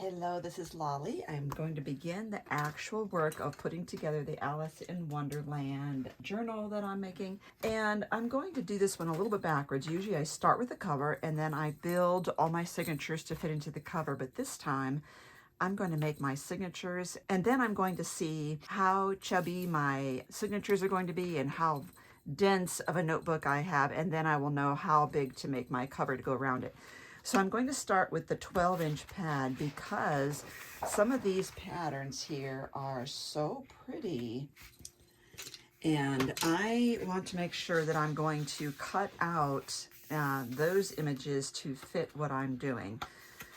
Hello, this is Lolly. I'm going to begin the actual work of putting together the Alice in Wonderland journal that I'm making. And I'm going to do this one a little bit backwards. Usually I start with the cover and then I build all my signatures to fit into the cover. But this time I'm going to make my signatures and then I'm going to see how chubby my signatures are going to be and how dense of a notebook I have. And then I will know how big to make my cover to go around it. So I'm going to start with the 12-inch pad because some of these patterns here are so pretty. And I want to make sure that I'm going to cut out those images to fit what I'm doing.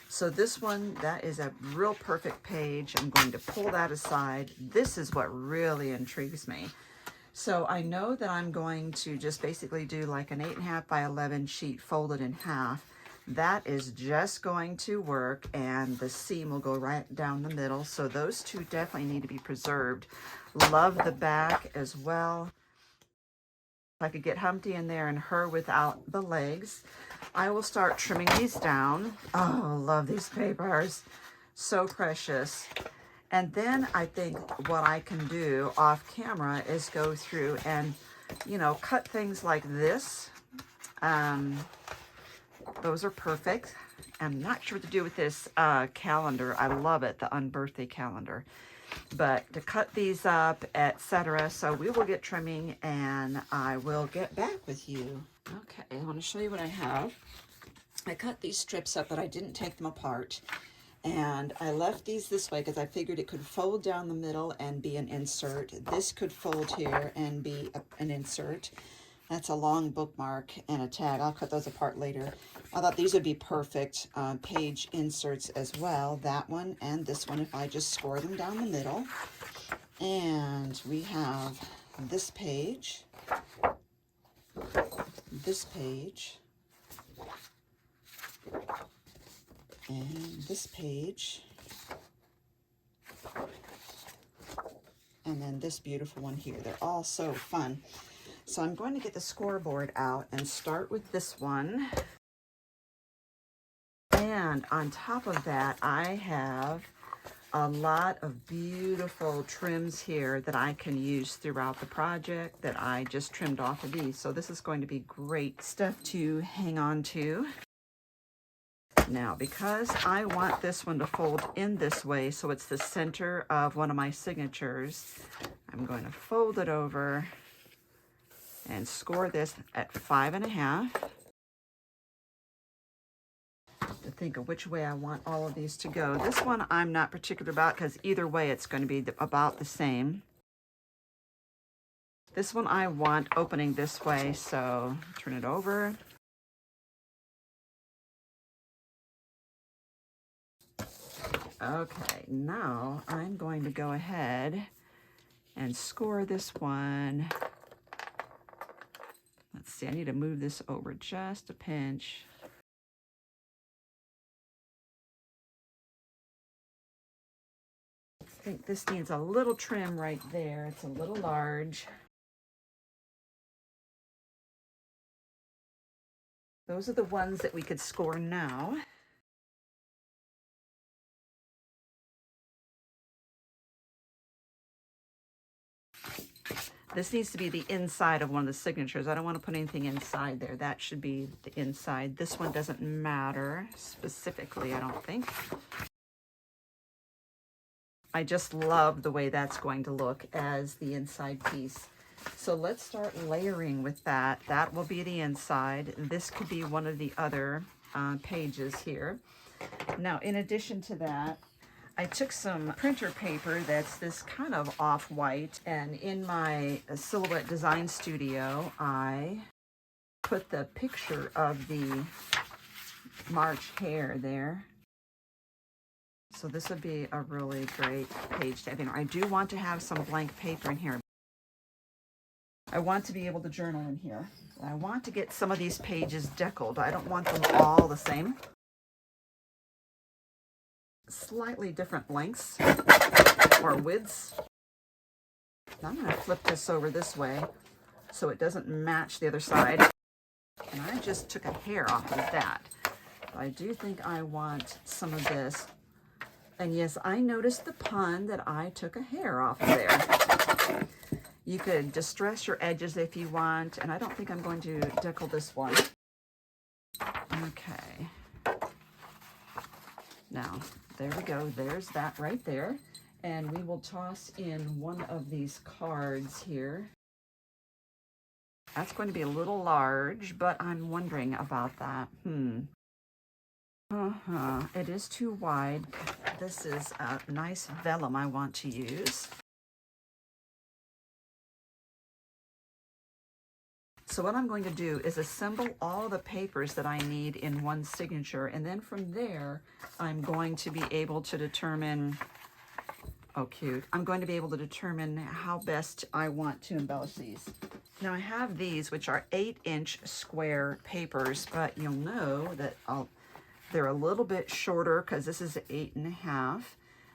So this one, that is a real perfect page. I'm going to pull that aside. This is what really intrigues me. So I know that I'm going to just basically do like an 8.5 by 11 sheet folded in half. That is just going to work, and the seam will go right down the middle. So those two definitely need to be preserved. Love the back as well. If I could get Humpty in there and her without the legs. I will start trimming these down. Oh, love these papers. So precious. And then I think what I can do off camera is go through and, you know, cut things like this. Those are perfect. I'm not sure what to do with this calendar. I love it, the unbirthday calendar. But to cut these up, etc. So we will get trimming and I will get back with you. Okay, I want to show you what I have. I cut these strips up, but I didn't take them apart. And I left these this way because I figured it could fold down the middle and be an insert. This could fold here and be an insert. That's a long bookmark and a tag. I'll cut those apart later. I thought these would be perfect page inserts as well. That one and this one if I just score them down the middle. And we have this page, and this page, and then this beautiful one here. They're all so fun. So I'm going to get the scoreboard out and start with this one. And on top of that, I have a lot of beautiful trims here that I can use throughout the project that I just trimmed off of these. So this is going to be great stuff to hang on to. Now, because I want this one to fold in this way, so it's the center of one of my signatures, I'm going to fold it over and score this at 5.5. To think of which way I want all of these to go. This one I'm not particular about because either way it's going to be about the same. This one I want opening this way, so turn it over. Okay, now I'm going to go ahead and score this one. Let's see, I need to move this over just a pinch. I think this needs a little trim right there. It's a little large. Those are the ones that we could score now. This needs to be the inside of one of the signatures. I don't want to put anything inside there. That should be the inside. This one doesn't matter specifically, I don't think. I just love the way that's going to look as the inside piece. So let's start layering with that. That will be the inside. This could be one of the other pages here. Now, in addition to that, I took some printer paper that's this kind of off-white, and in my Silhouette Design Studio, I put the picture of the March hare there. So this would be a really great page to have in. I do want to have some blank paper in here. I want to be able to journal in here. I want to get some of these pages deckled. I don't want them all the same. Slightly different lengths or widths. Now I'm going to flip this over this way so it doesn't match the other side. And I just took a hair off of that. I do think I want some of this And yes, I noticed the pun that I took a hair off of there. You could distress your edges if you want, and I don't think I'm going to deckle this one. Okay. Now, there we go. There's that right there. And we will toss in one of these cards here. That's going to be a little large, but I'm wondering about that. It is too wide. This is a nice vellum I want to use. So what I'm going to do is assemble all the papers that I need in one signature, and then from there, I'm going to be able to determine, oh cute, I'm going to be able to determine how best I want to embellish these. Now I have these, which are 8-inch square papers, but you'll know that they're a little bit shorter because this is 8.5,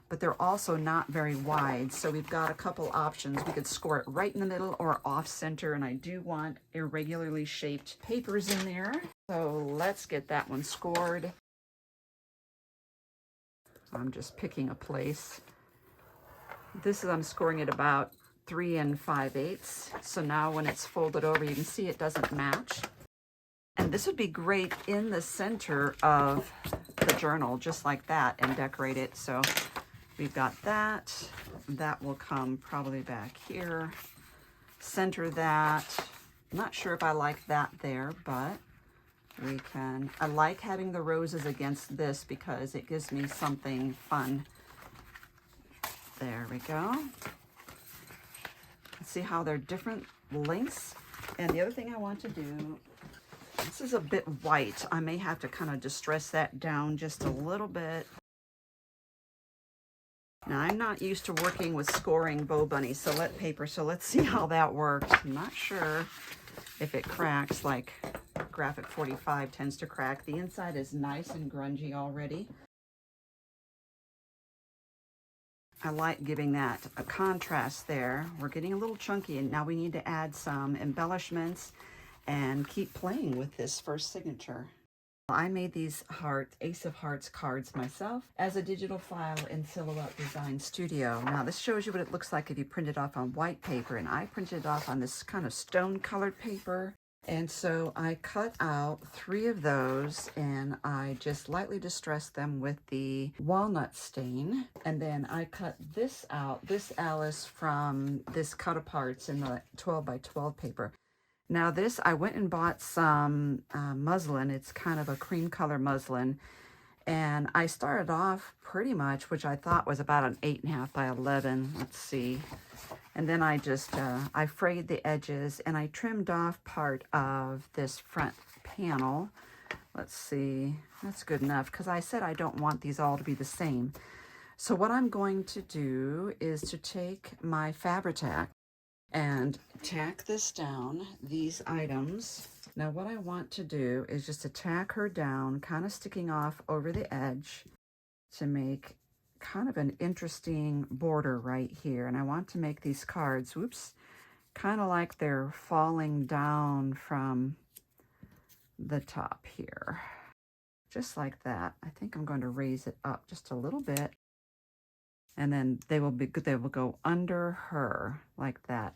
but they're also not very wide. So we've got a couple options. We could score it right in the middle or off center, and I do want irregularly shaped papers in there. So let's get that one scored. I'm just picking a place. I'm scoring it about 3 5/8. So now when it's folded over, you can see it doesn't match. And this would be great in the center of the journal, just like that, and decorate it. So we've got that. That will come probably back here. Center that. I'm not sure if I like that there, but we can. I like having the roses against this because it gives me something fun. There we go. See how they're different lengths. And the other thing I want to do, this is a bit white. I may have to kind of distress that down just a little bit. Now I'm not used to working with scoring Bow Bunny Silhouette paper, so let's see how that works. I'm not sure if it cracks like Graphic 45 tends to crack. The inside is nice and grungy already. I like giving that a contrast there. We're getting a little chunky, and now we need to add some embellishments and keep playing with this first signature. I made these Ace of Hearts cards myself as a digital file in Silhouette Design Studio. Now this shows you what it looks like if you print it off on white paper, and I printed it off on this kind of stone colored paper. And so I cut out 3 of those, and I just lightly distressed them with the walnut stain. And then I cut this out, this Alice, from this cut aparts in the 12 by 12 paper. Now this, I went and bought some muslin. It's kind of a cream color muslin. And I started off pretty much, which I thought was about an 8.5 by 11. Let's see. And then I just, I frayed the edges, and I trimmed off part of this front panel. Let's see, that's good enough, because I said I don't want these all to be the same. So what I'm going to do is to take my Fabri-Tac and tack this down, these items. Now what I want to do is just to tack her down, kind of sticking off over the edge to make kind of an interesting border right here. And I want to make these cards, whoops, kind of like they're falling down from the top here. Just like that. I think I'm going to raise it up just a little bit. And then they will go under her like that.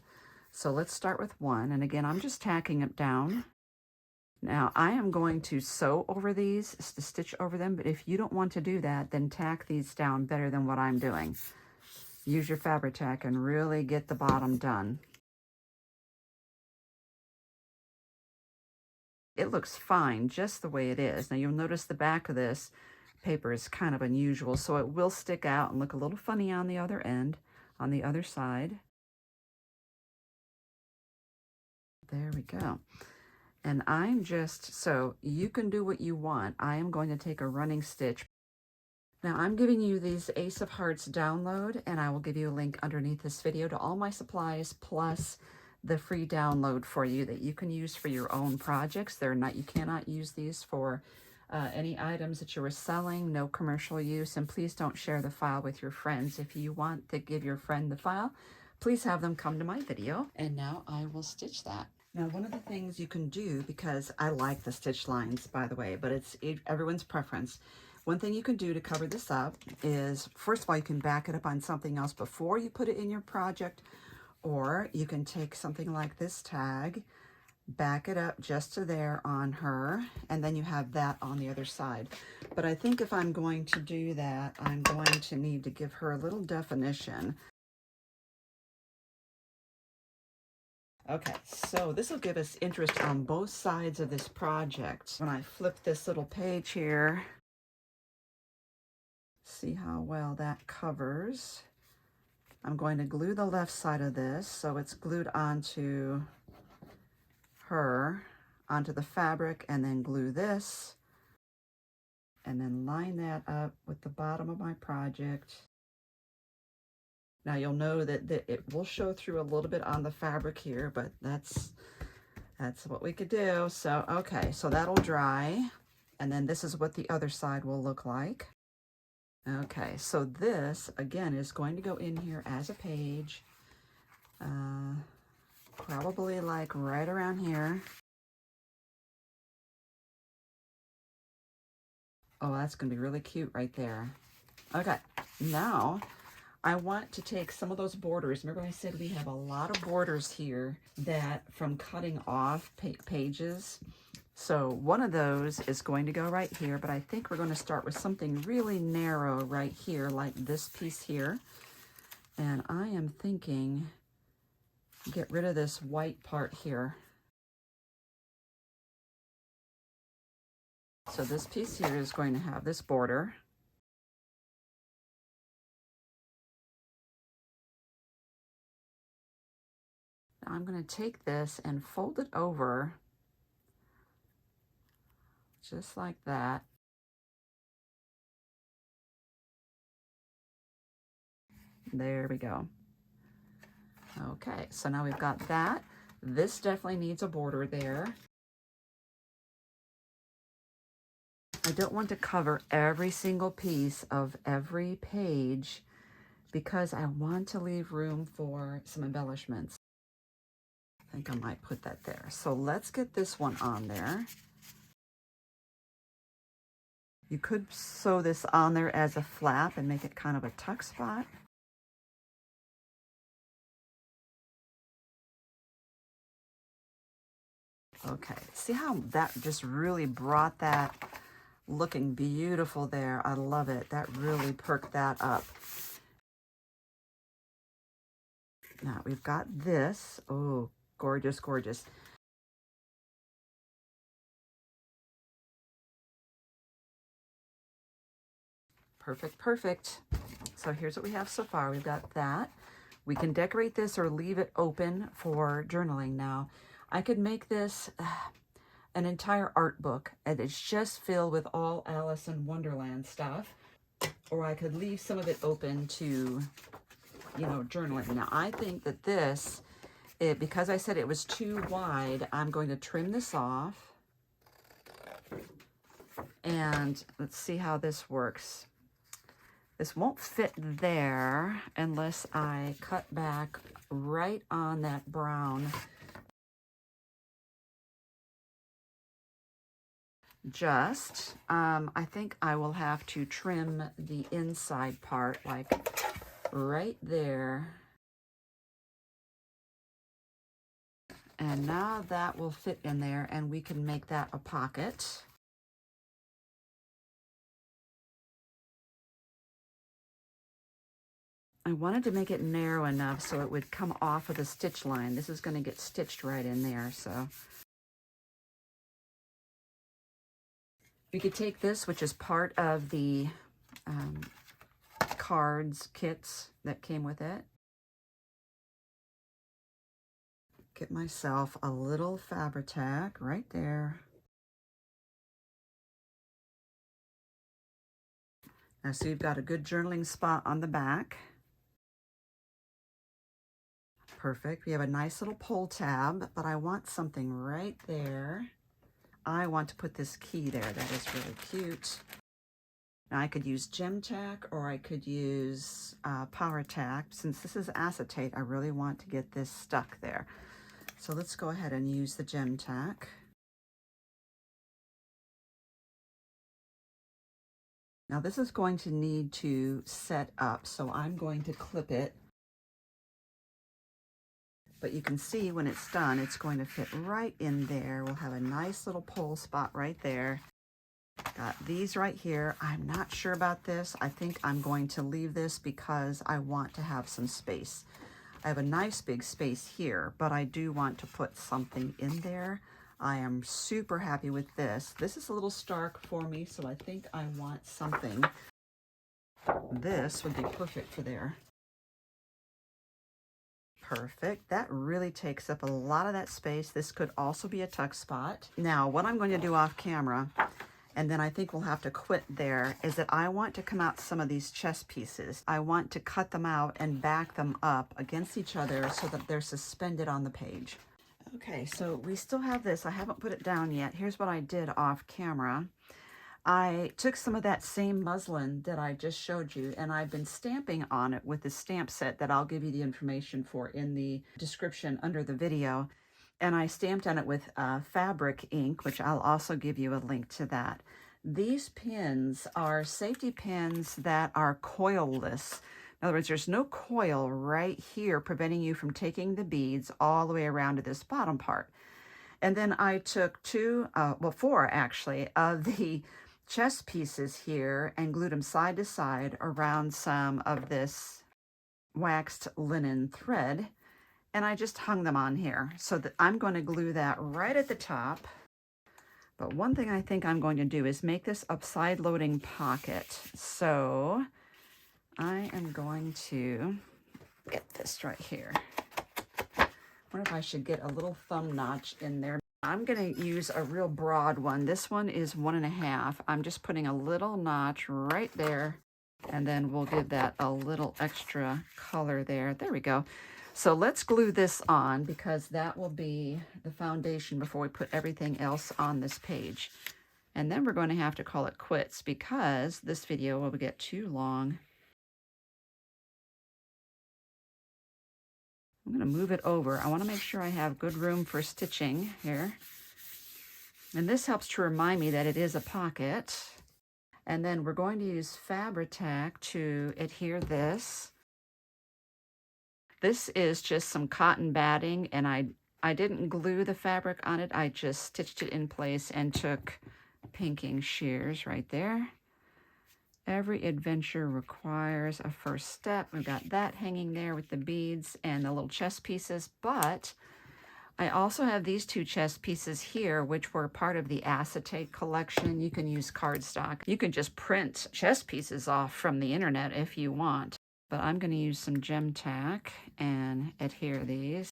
So let's start with one. And again, I'm just tacking it down. Now I am going to sew over these, to stitch over them, but if you don't want to do that, then tack these down better than what I'm doing. Use your Fabri-Tac and really get the bottom done. It looks fine just the way it is. Now you'll notice the back of this paper is kind of unusual, so it will stick out and look a little funny on the other end, on the other side. There we go. And I'm just, so you can do what you want. I am going to take a running stitch. Now I'm giving you these Ace of Hearts download, and I will give you a link underneath this video to all my supplies, plus the free download for you that you can use for your own projects. You cannot use these for any items that you are selling, no commercial use, and please don't share the file with your friends. If you want to give your friend the file, please have them come to my video. And now I will stitch that. Now, one of the things you can do, because I like the stitch lines, by the way, but it's everyone's preference. One thing you can do to cover this up is, first of all, you can back it up on something else before you put it in your project, or you can take something like this tag, back it up just to there on her, and then you have that on the other side. But I think if I'm going to do that, I'm going to need to give her a little definition. Okay, so this will give us interest on both sides of this project. When I flip this little page here, see how well that covers. I'm going to glue the left side of this so it's glued onto her, onto the fabric, and then glue this, and then line that up with the bottom of my project. Now you'll know that it will show through a little bit on the fabric here, but that's what we could do. So, okay, so that'll dry, and then this is what the other side will look like. Okay, so this, again, is going to go in here as a page, probably like right around here. Oh, that's going to be really cute right there. Okay, now I want to take some of those borders. Remember I said we have a lot of borders here that from cutting off pages. So one of those is going to go right here, but I think we're going to start with something really narrow right here, like this piece here. And I am thinking, get rid of this white part here. So this piece here is going to have this border. Now I'm going to take this and fold it over just like that. There we go. Okay, so now we've got that. This definitely needs a border there. I don't want to cover every single piece of every page because I want to leave room for some embellishments. I think I might put that there. So let's get this one on there. You could sew this on there as a flap and make it kind of a tuck spot. Okay, see how that just really brought that looking beautiful there. I love it. That really perked that up. Now we've got this. Oh, gorgeous, gorgeous. Perfect, perfect. So here's what we have so far. We've got that. We can decorate this or leave it open for journaling now. I could make this an entire art book, and it's just filled with all Alice in Wonderland stuff. Or I could leave some of it open to, you know, journaling. Now, I think that this, because I said it was too wide, I'm going to trim this off. And let's see how this works. This won't fit there unless I cut back right on that brown. I think I will have to trim the inside part, like right there. And now that will fit in there, and we can make that a pocket. I wanted to make it narrow enough so it would come off of the stitch line. This is going to get stitched right in there, so. We could take this, which is part of the cards kits that came with it. Get myself a little Fabri-Tac right there. Now, so you've got a good journaling spot on the back. Perfect. We have a nice little pull tab, but I want something right there. I want to put this key there. That is really cute. Now I could use gem tack, or I could use power tack. Since this is acetate, I really want to get this stuck there. So let's go ahead and use the gem tack. Now this is going to need to set up, so I'm going to clip it. But you can see when it's done, it's going to fit right in there. We'll have a nice little pole spot right there. Got these right here. I'm not sure about this. I think I'm going to leave this because I want to have some space. I have a nice big space here, but I do want to put something in there. I am super happy with this. This is a little stark for me, so I think I want something. This would be perfect for there. Perfect. That really takes up a lot of that space. This could also be a tuck spot. Now, what I'm going to do off camera, and then I think we'll have to quit there, is that I want to come out some of these chess pieces. I want to cut them out and back them up against each other so that they're suspended on the page. Okay, so we still have this. I haven't put it down yet. Here's what I did off camera. I took some of that same muslin that I just showed you, and I've been stamping on it with the stamp set that I'll give you the information for in the description under the video. And I stamped on it with fabric ink, which I'll also give you a link to that. These pins are safety pins that are coilless. In other words, there's no coil right here preventing you from taking the beads all the way around to this bottom part. And then I took four actually, of the chess pieces here and glued them side to side around some of this waxed linen thread. And I just hung them on here so that I'm going to glue that right at the top. But one thing I think I'm going to do is make this a side loading pocket. So I am going to get this right here. I wonder if I should get a little thumb notch in there. I'm going to use a real broad one. This one is 1.5. I'm just putting a little notch right there. And then we'll give that a little extra color there. There we go. So let's glue this on because that will be the foundation before we put everything else on this page. And then we're going to have to call it quits because this video will get too long. I'm going to move it over. I want to make sure I have good room for stitching here. And this helps to remind me that it is a pocket. And then we're going to use Fabri-Tac to adhere this. This is just some cotton batting, and I didn't glue the fabric on it. I just stitched it in place and took pinking shears right there. Every adventure requires a first step. We've got that hanging there with the beads and the little chess pieces, but I also have these two chess pieces here, which were part of the acetate collection. You can use cardstock. You can just print chess pieces off from the internet if you want. But I'm going to use some gem tack and adhere these.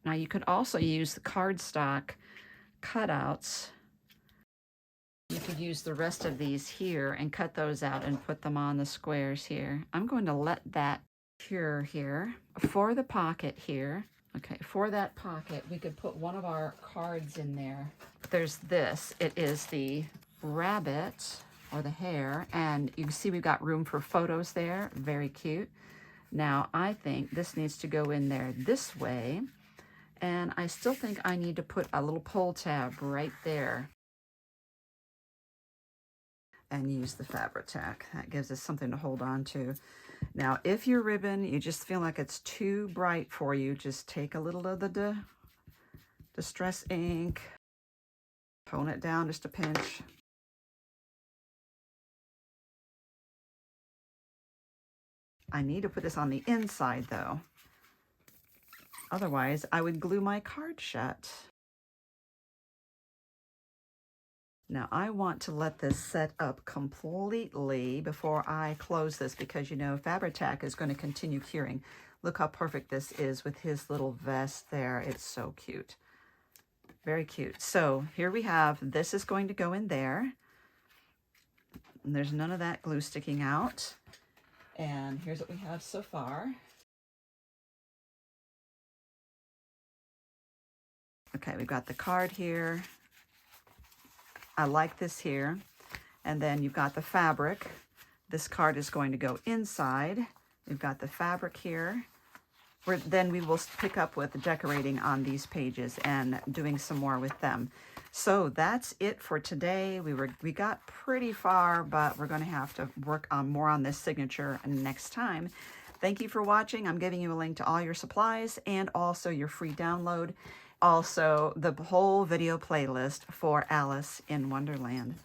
Now you could also use the cardstock cutouts. You could use the rest of these here and cut those out and put them on the squares here. I'm going to let that cure here. For the pocket here, okay, for that pocket, we could put one of our cards in there. There's this. It is the rabbit or the hare, and you can see we've got room for photos there. Very cute. Now I think this needs to go in there this way, and I still think I need to put a little pull tab right there and use the Fabri-Tac. That gives us something to hold on to. Now if your ribbon, you just feel like it's too bright for you, just take a little of the distress ink, tone it down just a pinch. I need to put this on the inside though. Otherwise, I would glue my card shut. Now I want to let this set up completely before I close this because you know Fabri-Tac is going to continue curing. Look how perfect this is with his little vest there. It's so cute. Very cute. So here we have, this is going to go in there. And there's none of that glue sticking out. And here's what we have so far. Okay, we've got the card here. I like this here. And then you've got the fabric. This card is going to go inside. We've got the fabric here. Then we will pick up with decorating on these pages and doing some more with them. So that's it for today. We got pretty far, but we're going to have to work on more on this signature next time. Thank you for watching. I'm giving you a link to all your supplies and also your free download. Also, the whole video playlist for Alice in Wonderland.